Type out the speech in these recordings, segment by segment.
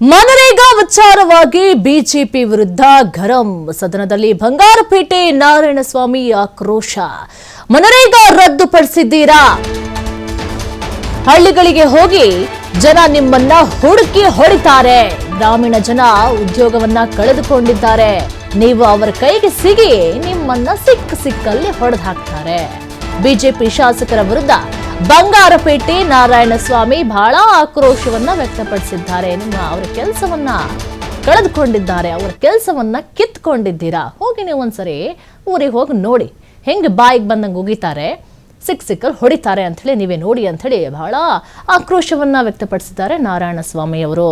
ಮನರೇಗಾ ವಿಚಾರವಾಗಿ ಬಿಜೆಪಿ ವಿರುದ್ಧ ಗರಂ. ಸದನದಲ್ಲಿ ಬಂಗಾರಪೇಟೆ ನಾರಾಯಣಸ್ವಾಮಿ ಆಕ್ರೋಶ. ಮನರೇಗಾ ರದ್ದುಪಡಿಸಿದ್ದೀರಾ? ಹಳ್ಳಿಗಳಿಗೆ ಹೋಗಿ ಜನ ನಿಮ್ಮನ್ನ ಹುಡುಕಿ ಹೊಡಿತಾರೆ. ಗ್ರಾಮೀಣ ಜನ ಉದ್ಯೋಗವನ್ನ ಕಳೆದುಕೊಂಡಿದ್ದಾರೆ. ನೀವು ಅವರ ಕೈಗೆ ಸಿಗಿ ನಿಮ್ಮನ್ನ ಸಿಕ್ಕಲ್ಲಿ ಹೊಡೆದು ಹಾಕ್ತಾರೆ. ಬಿಜೆಪಿ ಶಾಸಕರ ವಿರುದ್ಧ ಬಂಗಾರಪೇಟೆ ನಾರಾಯಣಸ್ವಾಮಿ ಬಹಳ ಆಕ್ರೋಶವನ್ನ ವ್ಯಕ್ತಪಡಿಸಿದ್ದಾರೆ. ಅವರ ಕೆಲಸವನ್ನ ಕಳೆದುಕೊಂಡಿದ್ದಾರೆ, ಅವರ ಕೆಲಸವನ್ನ ಕಿತ್ಕೊಂಡಿದ್ದೀರಾ. ಹೋಗಿ ನೀವು ಒಂದ್ಸರಿ ಊರಿಗೆ ಹೋಗಿ ನೋಡಿ ಹೆಂಗೆ ಬಾಯಿಗೆ ಬಂದಂಗೆ ಉಗಿತಾರೆ, ಸಿಕ್ಕಲ್ಲಿ ಹೊಡಿತಾರೆ ಅಂಥೇಳಿ ನೀವೇ ನೋಡಿ ಅಂಥೇಳಿ ಬಹಳ ಆಕ್ರೋಶವನ್ನ ವ್ಯಕ್ತಪಡಿಸಿದ್ದಾರೆ ನಾರಾಯಣಸ್ವಾಮಿ ಅವರು.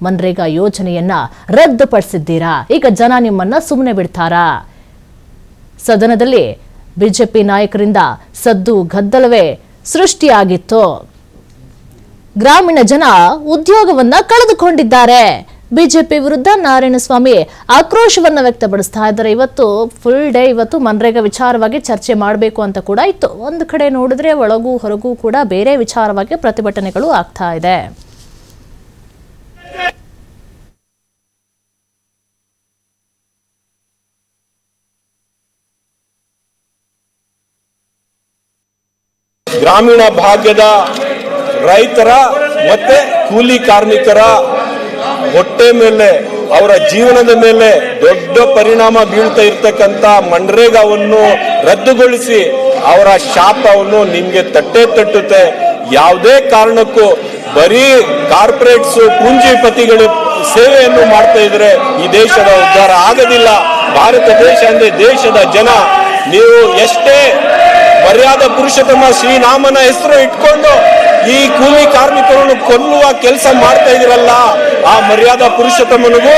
ಮನ್ರೇಗಾ ಯೋಜನೆಯನ್ನ ರದ್ದುಪಡಿಸಿದ್ದೀರಾ, ಈಗ ಜನ ನಿಮ್ಮನ್ನ ಸುಮ್ಮನೆ ಬಿಡ್ತಾರಾ? ಸದನದಲ್ಲಿ ಬಿಜೆಪಿ ನಾಯಕರಿಂದ ಸದ್ದು ಗದ್ದಲವೇ ಸೃಷ್ಟಿಯಾಗಿತ್ತು. ಗ್ರಾಮೀಣ ಜನ ಉದ್ಯೋಗವನ್ನ ಕಳೆದುಕೊಂಡಿದ್ದಾರೆ. ಬಿಜೆಪಿ ವಿರುದ್ಧ ನಾರಾಯಣಸ್ವಾಮಿ ಆಕ್ರೋಶವನ್ನ ವ್ಯಕ್ತಪಡಿಸ್ತಾ ಇದ್ದಾರೆ. ಇವತ್ತು ಫುಲ್ ಡೇ ಇವತ್ತು ಮನ್ರೇಗಾ ವಿಚಾರವಾಗಿ ಚರ್ಚೆ ಮಾಡಬೇಕು ಅಂತ ಕೂಡ ಇತ್ತು. ಒಂದು ಕಡೆ ನೋಡಿದ್ರೆ ಒಳಗೂ ಹೊರಗೂ ಕೂಡ ಬೇರೆ ವಿಚಾರವಾಗಿ ಪ್ರತಿಭಟನೆಗಳು ಆಗ್ತಾ ಇದೆ. ಗ್ರಾಮೀಣ ಭಾಗದ ರೈತರ ಮತ್ತೆ ಕೂಲಿ ಕಾರ್ಮಿಕರ ಹೊಟ್ಟೆ ಮೇಲೆ, ಅವರ ಜೀವನದ ಮೇಲೆ ದೊಡ್ಡ ಪರಿಣಾಮ ಬೀಳ್ತಾ ಇರ್ತಕ್ಕಂಥ ಮನ್ರೇಗಾವನ್ನು ರದ್ದುಗೊಳಿಸಿ ಅವರ ಶಾಪವನ್ನು ನಿಮ್ಗೆ ತಟ್ಟುತ್ತೆ. ಯಾವುದೇ ಕಾರಣಕ್ಕೂ ಬರೀ ಕಾರ್ಪೊರೇಟ್ಸ್ ಪೂಂಜಿಪತಿಗಳು ಸೇವೆಯನ್ನು ಮಾಡ್ತಾ ಇದ್ರೆ ಈ ದೇಶದ ಉದ್ಧಾರ ಆಗೋದಿಲ್ಲ. ಭಾರತ ದೇಶ ಅಂದ್ರೆ ದೇಶದ ಜನ. ನೀವು ಎಷ್ಟೇ ಮರ್ಯಾದಾ ಪುರುಷೋತ್ತಮ ಶ್ರೀರಾಮನ ಹೆಸರು ಇಟ್ಕೊಂಡು ಈ ಕೂಲಿ ಕಾರ್ಮಿಕರನ್ನು ಕೊಲ್ಲುವ ಕೆಲಸ ಮಾಡ್ತಾ ಇದಿರಲ್ಲ, ಆ ಮರ್ಯಾದಾ ಪುರುಷೋತ್ತಮನಿಗೂ